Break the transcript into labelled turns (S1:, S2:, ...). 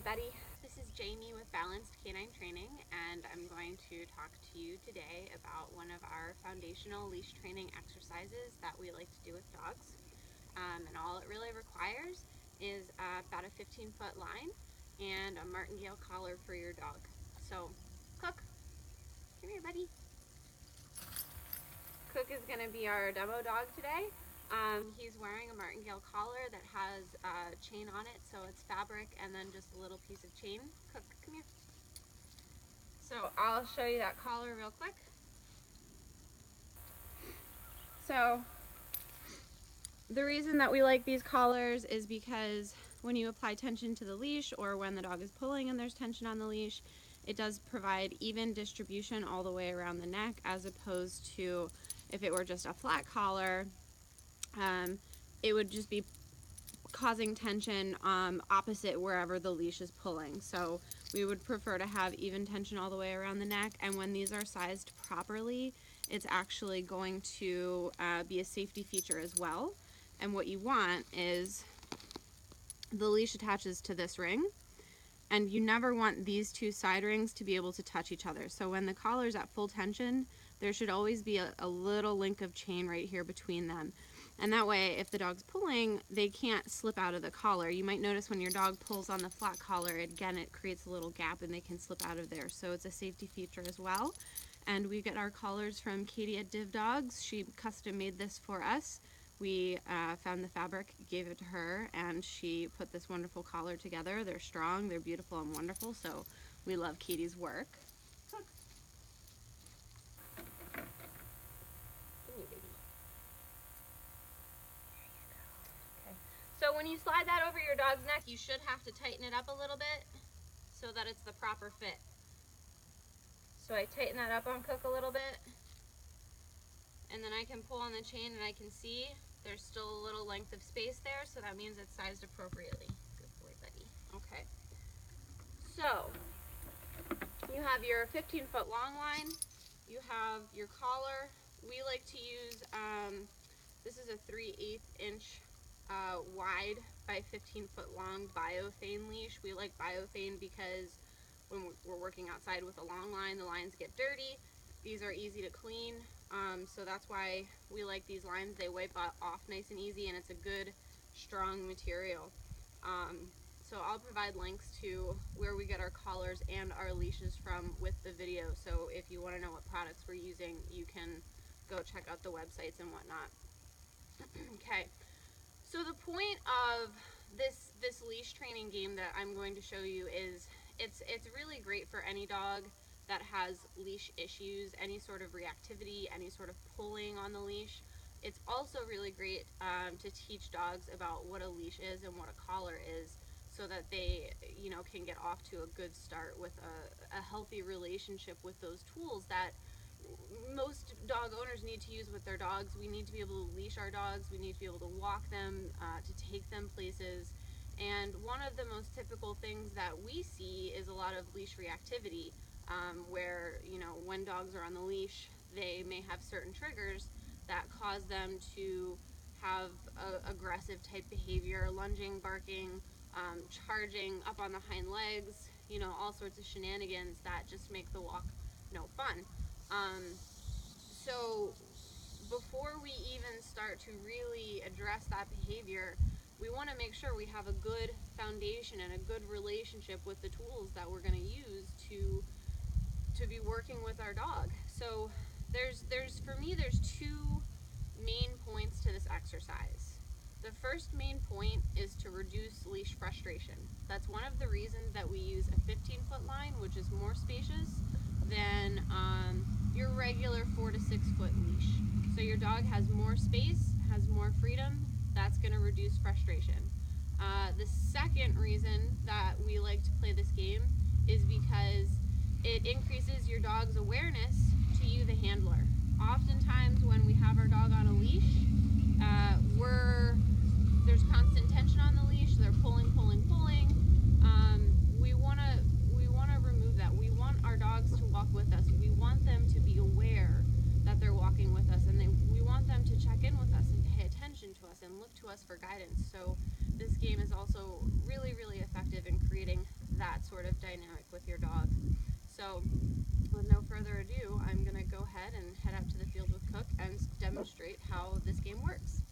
S1: everybody. This is Jamie with Balanced Canine Training, and I'm going to talk to you today about one of our foundational leash training exercises that we like to do with dogs. And all it really requires is about a 15-foot line and a martingale collar for your dog. So, Cook, come here, buddy. Cook is going to be our demo dog today. He's wearing a martingale collar that has a chain on it, so it's fabric and then just a little piece of chain. Cook, come here. So I'll show you that collar real quick. So the reason that we like these collars is because when you apply tension to the leash, or when the dog is pulling and there's tension on the leash, it does provide even distribution all the way around the neck, as opposed to if it were just a flat collar. It would just be causing tension opposite wherever the leash is pulling. So we would prefer to have even tension all the way around the neck, and when these are sized properly, it's actually going to be a safety feature as well. And what you want is the leash attaches to this ring, and you never want these two side rings to be able to touch each other. So when the collar's at full tension, there should always be a little link of chain right here between them. And that way, if the dog's pulling, they can't slip out of the collar. You might notice when your dog pulls on the flat collar, again, it creates a little gap and they can slip out of there. So it's a safety feature as well. And we get our collars from Katie at Div Dogs. She custom made this for us. We found the fabric, gave it to her, and she put this wonderful collar together. They're strong, they're beautiful and wonderful, so we love Katie's work. Look. Give me, baby. There you go. Okay. So when you slide that over your dog's neck, you should have to tighten it up a little bit so that it's the proper fit. So I tighten that up on Cook a little bit, and then I can pull on the chain and I can see there's still a little length of space there, so that means it's sized appropriately. Good boy, buddy. Okay. So you have your 15-foot long line, you have your collar. We like to use, this is a 3/8 inch wide by 15-foot long biothane leash. We like biothane because when we're working outside with a long line, the lines get dirty. These are easy to clean, so that's why we like these lines. They wipe off nice and easy, and it's a good, strong material. So I'll provide links to where we get our collars and our leashes from with the video, so if you want to know what products we're using, you can go check out the websites and whatnot. Okay, so the point of this leash training game that I'm going to show you is it's really great for any dog that has leash issues, any sort of reactivity, any sort of pulling on the leash. It's also really great to teach dogs about what a leash is and what a collar is, so that they, you know, can get off to a good start with a healthy relationship with those tools that most dog owners need to use with their dogs. We need to be able to leash our dogs, we need to be able to walk them, to take them places. And one of the most typical things that we see is a lot of leash reactivity, where, you know, when dogs are on the leash, they may have certain triggers that cause them to have aggressive type behavior, lunging, barking, charging up on the hind legs, you know, all sorts of shenanigans that just make the walk no fun. So before we even start to really address that behavior, we want to make sure we have a good foundation and a good relationship with the tools that we're going to use to be working with our dog. So for me, there's two main points to this exercise. The first main point is to reduce leash frustration. That's one of the reasons that we use a 15-foot line, which is more spacious than your regular 4 to 6 foot leash. So your dog has more space, has more freedom. That's going to reduce frustration. The second reason that we like to play this game is because it increases your dog's awareness to you, the handler. Oftentimes when we have our dog on a leash, there's constant tension on the leash. They're pulling. We want to remove that. We want our dogs to walk with us. We want them to be aware that they're walking with us, and we want them to check in with us and pay attention to us and look to to us for guidance. So this game is also really, really effective in creating that sort of dynamic with your dog. So with no further ado, I'm going to go ahead and head out to the field with Cook and demonstrate how this game works.